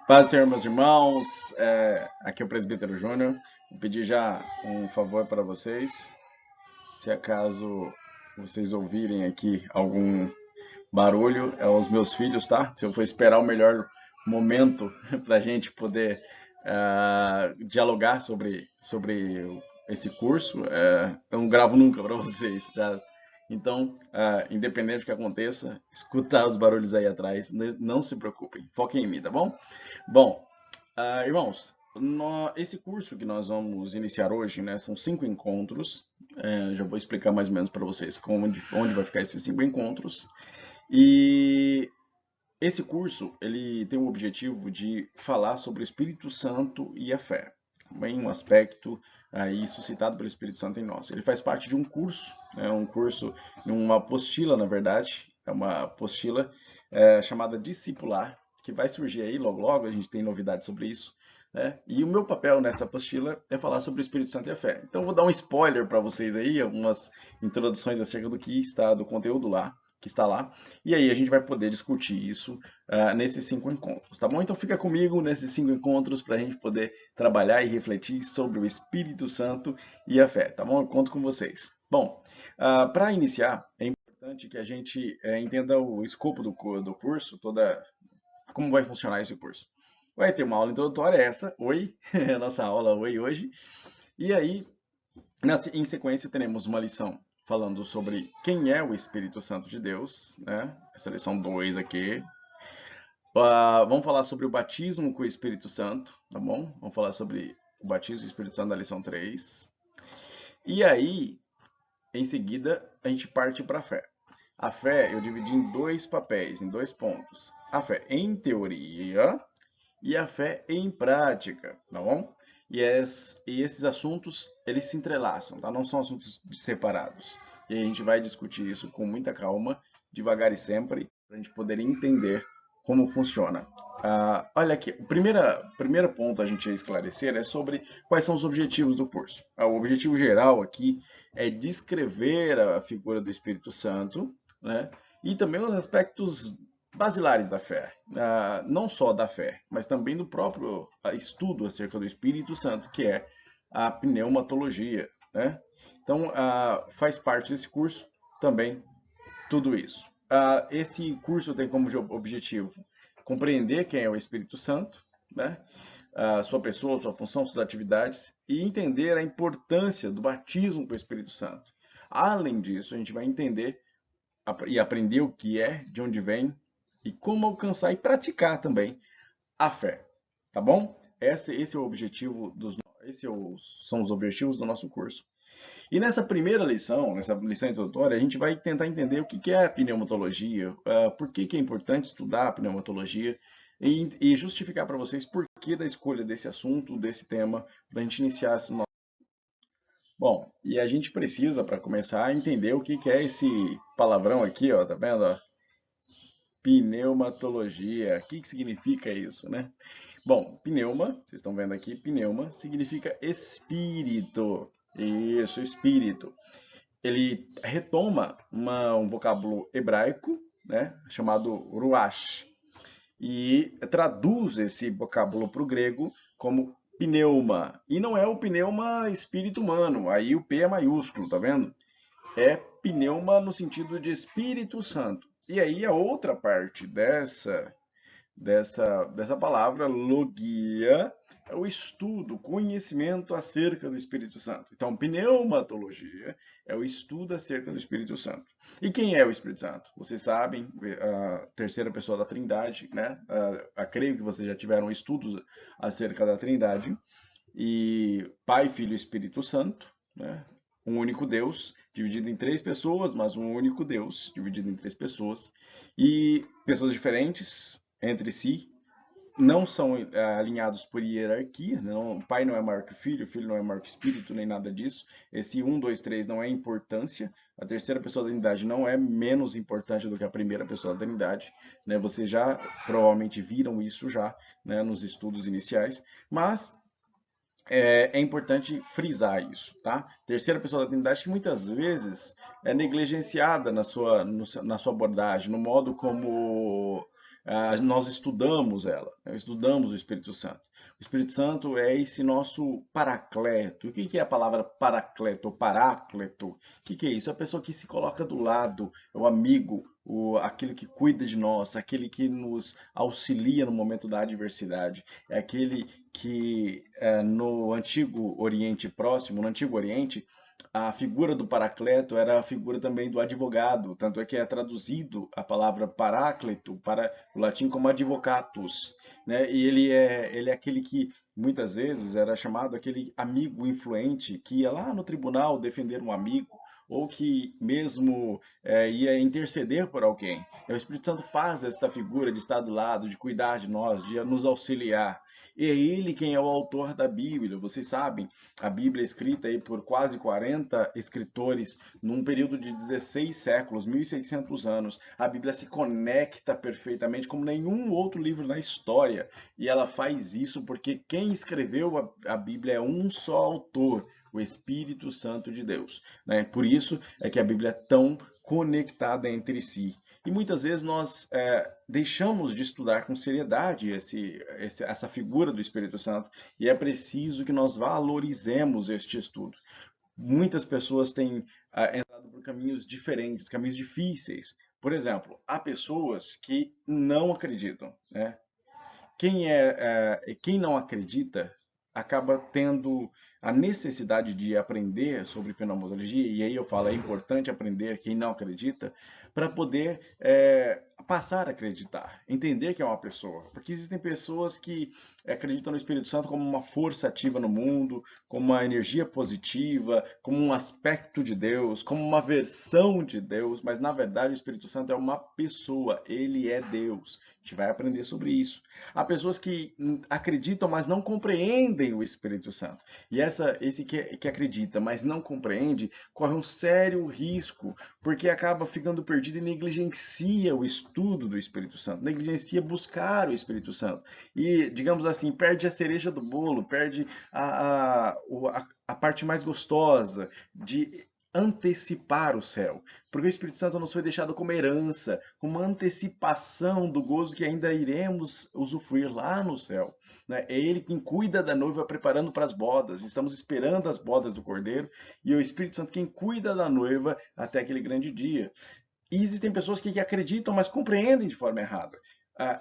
Paz, Senhor, meus irmãos. Aqui é o Presbítero Júnior. Vou pedir já um favor para vocês. Se acaso vocês ouvirem aqui algum barulho, é os meus filhos, tá? Se eu for esperar o melhor momento para a gente poder dialogar sobre esse curso, eu não gravo nunca para vocês. Então, independente do que aconteça, escutar os barulhos aí atrás, não se preocupem, foquem em mim, tá bom? Bom, irmãos, esse curso que nós vamos iniciar hoje, né, são 5 encontros. Já vou explicar mais ou menos para vocês onde vai ficar esses 5 encontros. E esse curso, ele tem o objetivo de falar sobre o Espírito Santo e a fé. Também um aspecto aí suscitado pelo Espírito Santo em nós. Ele faz parte de um curso, uma apostila, na verdade, é uma apostila chamada Discipular, que vai surgir aí logo logo, a gente tem novidades sobre isso. Né? E o meu papel nessa apostila é falar sobre o Espírito Santo e a fé. Então, eu vou dar um spoiler para vocês aí, algumas introduções acerca do que está, do conteúdo lá, que está lá. E aí a gente vai poder discutir isso nesses 5 encontros, tá bom? Então fica comigo nesses 5 encontros para a gente poder trabalhar e refletir sobre o Espírito Santo e a fé, tá bom? Eu conto com vocês. Bom, para iniciar, é importante que a gente entenda o escopo do curso, como vai funcionar esse curso. Vai ter uma aula introdutória, essa, oi, a nossa aula oi hoje. E aí, em sequência, teremos uma lição falando sobre quem é o Espírito Santo de Deus, né? Essa lição 2 aqui. Vamos falar sobre o batismo com o Espírito Santo, tá bom? Vamos falar sobre o batismo do Espírito Santo da lição 3. E aí, em seguida, a gente parte para a fé. A fé eu dividi em 2 papéis, em 2 pontos. A fé em teoria e a fé em prática, tá bom? E esses assuntos, eles se entrelaçam, tá? Não são assuntos separados. E a gente vai discutir isso com muita calma, devagar e sempre, para a gente poder entender como funciona. Olha aqui, o primeiro ponto a gente a esclarecer é sobre quais são os objetivos do curso. O objetivo geral aqui é descrever a figura do Espírito Santo, né? E também os aspectos basilares da fé, não só da fé, mas também do próprio estudo acerca do Espírito Santo, que é a pneumatologia, né? Então, faz parte desse curso também tudo isso. Esse curso tem como objetivo compreender quem é o Espírito Santo, né? Sua pessoa, sua função, suas atividades e entender a importância do batismo com o Espírito Santo. Além disso, a gente vai entender e aprender o que é, de onde vem e como alcançar e praticar também a fé, tá bom? Esse é o objetivo são os objetivos do nosso curso. E nessa primeira lição, nessa lição introdutória, a gente vai tentar entender o que é a pneumatologia, por que é importante estudar a pneumatologia e justificar para vocês por que da escolha desse assunto, desse tema, para a gente iniciar esse nosso. Bom, e a gente precisa, para começar, entender o que é esse palavrão aqui, ó, tá vendo? Ó? Pneumatologia. O que significa isso, né? Bom, pneuma, vocês estão vendo aqui, pneuma significa espírito. Isso, espírito. Ele retoma um vocábulo hebraico, né, chamado ruach, e traduz esse vocábulo para o grego como pneuma. E não é o pneuma espírito humano, aí o P é maiúsculo, tá vendo? É pneuma no sentido de Espírito Santo. E aí a outra parte dessa palavra, logia, é o estudo, conhecimento acerca do Espírito Santo. Então, pneumatologia é o estudo acerca do Espírito Santo. E quem é o Espírito Santo? Vocês sabem, a terceira pessoa da Trindade, né? Creio que vocês já tiveram estudos acerca da Trindade. E Pai, Filho e Espírito Santo, né? Um único Deus, dividido em 3 pessoas, mas um único Deus, dividido em 3 pessoas. E pessoas diferentes entre si, não são alinhados por hierarquia, não, o pai não é maior que o filho não é maior que o espírito, nem nada disso. Esse 1, 2, 3 não é importância, a terceira pessoa da Trindade não é menos importante do que a primeira pessoa da Trindade, né? Vocês já provavelmente viram isso já, né, nos estudos iniciais, mas é importante frisar isso, tá? Terceira pessoa da Trindade que muitas vezes é negligenciada na sua abordagem, no modo como nós estudamos ela, estudamos o Espírito Santo. O Espírito Santo é esse nosso paracleto. O que é a palavra paracleto ou parácleto? O que é isso? É a pessoa que se coloca do lado, é o amigo, aquele que cuida de nós, aquele que nos auxilia no momento da adversidade. É aquele que no Antigo Oriente Próximo, no Antigo Oriente, a figura do Paracleto era a figura também do advogado, tanto é que é traduzido a palavra Paráclito para o latim como advocatus, né? E ele é aquele que muitas vezes era chamado aquele amigo influente que ia lá no tribunal defender um amigo ou que mesmo ia interceder por alguém. E o Espírito Santo faz esta figura de estar do lado, de cuidar de nós, de nos auxiliar. E é ele quem é o autor da Bíblia. Vocês sabem, a Bíblia é escrita aí por quase 40 escritores num período de 16 séculos, 1600 anos. A Bíblia se conecta perfeitamente como nenhum outro livro na história. E ela faz isso porque quem escreveu a Bíblia é um só autor, o Espírito Santo de Deus, né? Por isso é que a Bíblia é tão conectada entre si. E muitas vezes nós deixamos de estudar com seriedade essa figura do Espírito Santo e é preciso que nós valorizemos este estudo. Muitas pessoas têm entrado por caminhos diferentes, caminhos difíceis. Por exemplo, há pessoas que não acreditam, né? Quem não acredita acaba tendo a necessidade de aprender sobre pneumologia, e aí eu falo, é importante aprender quem não acredita, para poder passar a acreditar, entender que é uma pessoa. Porque existem pessoas que acreditam no Espírito Santo como uma força ativa no mundo, como uma energia positiva, como um aspecto de Deus, como uma versão de Deus, mas na verdade o Espírito Santo é uma pessoa, ele é Deus. A gente vai aprender sobre isso. Há pessoas que acreditam, mas não compreendem o Espírito Santo. E esse que acredita, mas não compreende, corre um sério risco, porque acaba ficando perdido e negligencia o estudo do Espírito Santo, negligencia buscar o Espírito Santo. E, digamos assim, perde a cereja do bolo, perde a parte mais gostosa de antecipar o céu, porque o Espírito Santo nos foi deixado como herança, como uma antecipação do gozo que ainda iremos usufruir lá no céu, né? É Ele quem cuida da noiva preparando para as bodas, estamos esperando as bodas do Cordeiro, e é o Espírito Santo quem cuida da noiva até aquele grande dia. E existem pessoas que acreditam, mas compreendem de forma errada.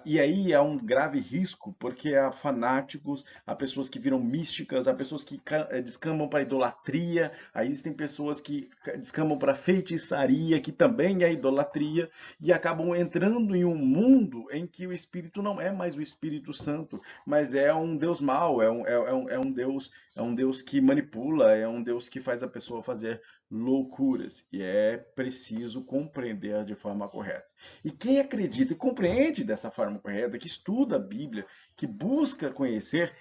E aí há um grave risco, porque há fanáticos, há pessoas que viram místicas, há pessoas que descambam para idolatria, aí existem pessoas que descambam para feitiçaria, que também é idolatria, e acabam entrando em um mundo em que o Espírito não é mais o Espírito Santo, mas é um Deus mau, é um Deus que manipula, é um Deus que faz a pessoa fazer loucuras. E é preciso compreender de forma correta. E quem acredita e compreende dessa forma correta, que estuda a Bíblia, que busca conhecer,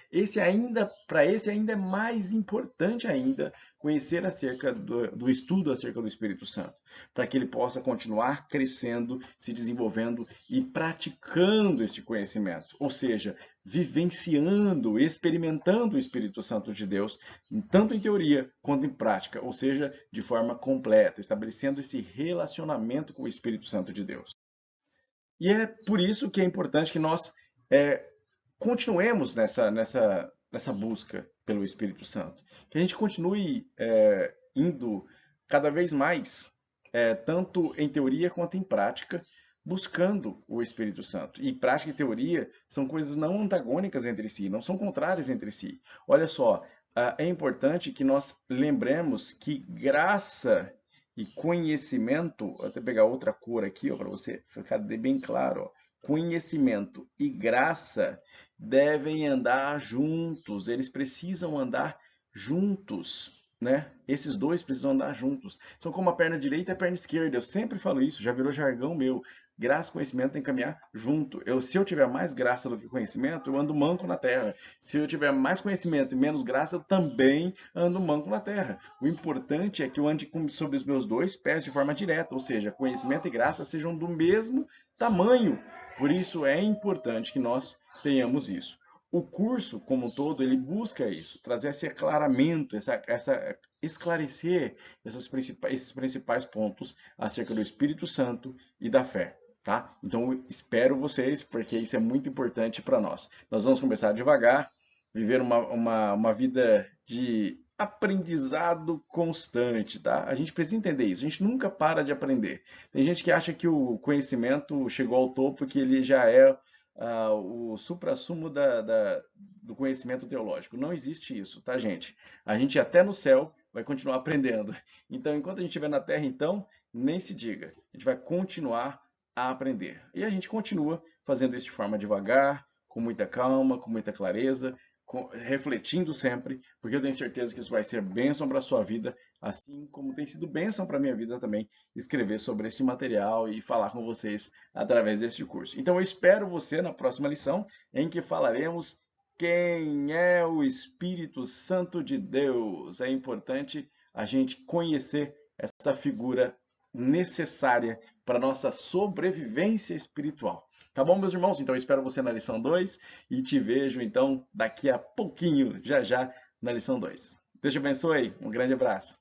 para esse ainda é mais importante ainda conhecer acerca do estudo acerca do Espírito Santo, para que ele possa continuar crescendo, se desenvolvendo e praticando esse conhecimento, ou seja, vivenciando, experimentando o Espírito Santo de Deus, tanto em teoria quanto em prática, ou seja, de forma completa, estabelecendo esse relacionamento com o Espírito Santo de Deus. E é por isso que é importante que nós continuemos nessa busca pelo Espírito Santo. Que a gente continue indo cada vez mais, tanto em teoria quanto em prática, buscando o Espírito Santo. E prática e teoria são coisas não antagônicas entre si, não são contrárias entre si. Olha só, é importante que nós lembremos que graça e conhecimento, vou até pegar outra cor aqui para você ficar bem claro, ó. Conhecimento e graça devem andar juntos, eles precisam andar juntos, né? Esses dois precisam andar juntos. São como a perna direita e a perna esquerda. Eu sempre falo isso, já virou jargão meu. Graça e conhecimento tem que caminhar junto. Se eu tiver mais graça do que conhecimento, eu ando manco na terra. Se eu tiver mais conhecimento e menos graça, eu também ando manco na terra. O importante é que eu ande sobre os meus dois pés de forma direta, ou seja, conhecimento e graça sejam do mesmo tamanho. Por isso é importante que nós tenhamos isso. O curso, como um todo, ele busca isso, trazer esse aclaramento, esclarecer esses principais pontos acerca do Espírito Santo e da fé. tá? Então, eu espero vocês, porque isso é muito importante para nós. Nós vamos começar devagar, viver uma vida de aprendizado constante, tá? A gente precisa entender isso. A gente nunca para de aprender. Tem gente que acha que o conhecimento chegou ao topo, que ele já é o suprassumo do conhecimento teológico. Não existe isso, tá, gente? A gente até no céu vai continuar aprendendo. Então, enquanto a gente estiver na Terra, então, nem se diga. A gente vai continuar a aprender. E a gente continua fazendo isso de forma devagar, com muita calma, com muita clareza, refletindo sempre, porque eu tenho certeza que isso vai ser bênção para a sua vida, assim como tem sido bênção para a minha vida também, escrever sobre este material e falar com vocês através deste curso. Então eu espero você na próxima lição, em que falaremos quem é o Espírito Santo de Deus. É importante a gente conhecer essa figura necessária para a nossa sobrevivência espiritual. Tá bom, meus irmãos? Então eu espero você na lição 2 e te vejo então daqui a pouquinho, já já, na lição 2. Deus te abençoe, um grande abraço.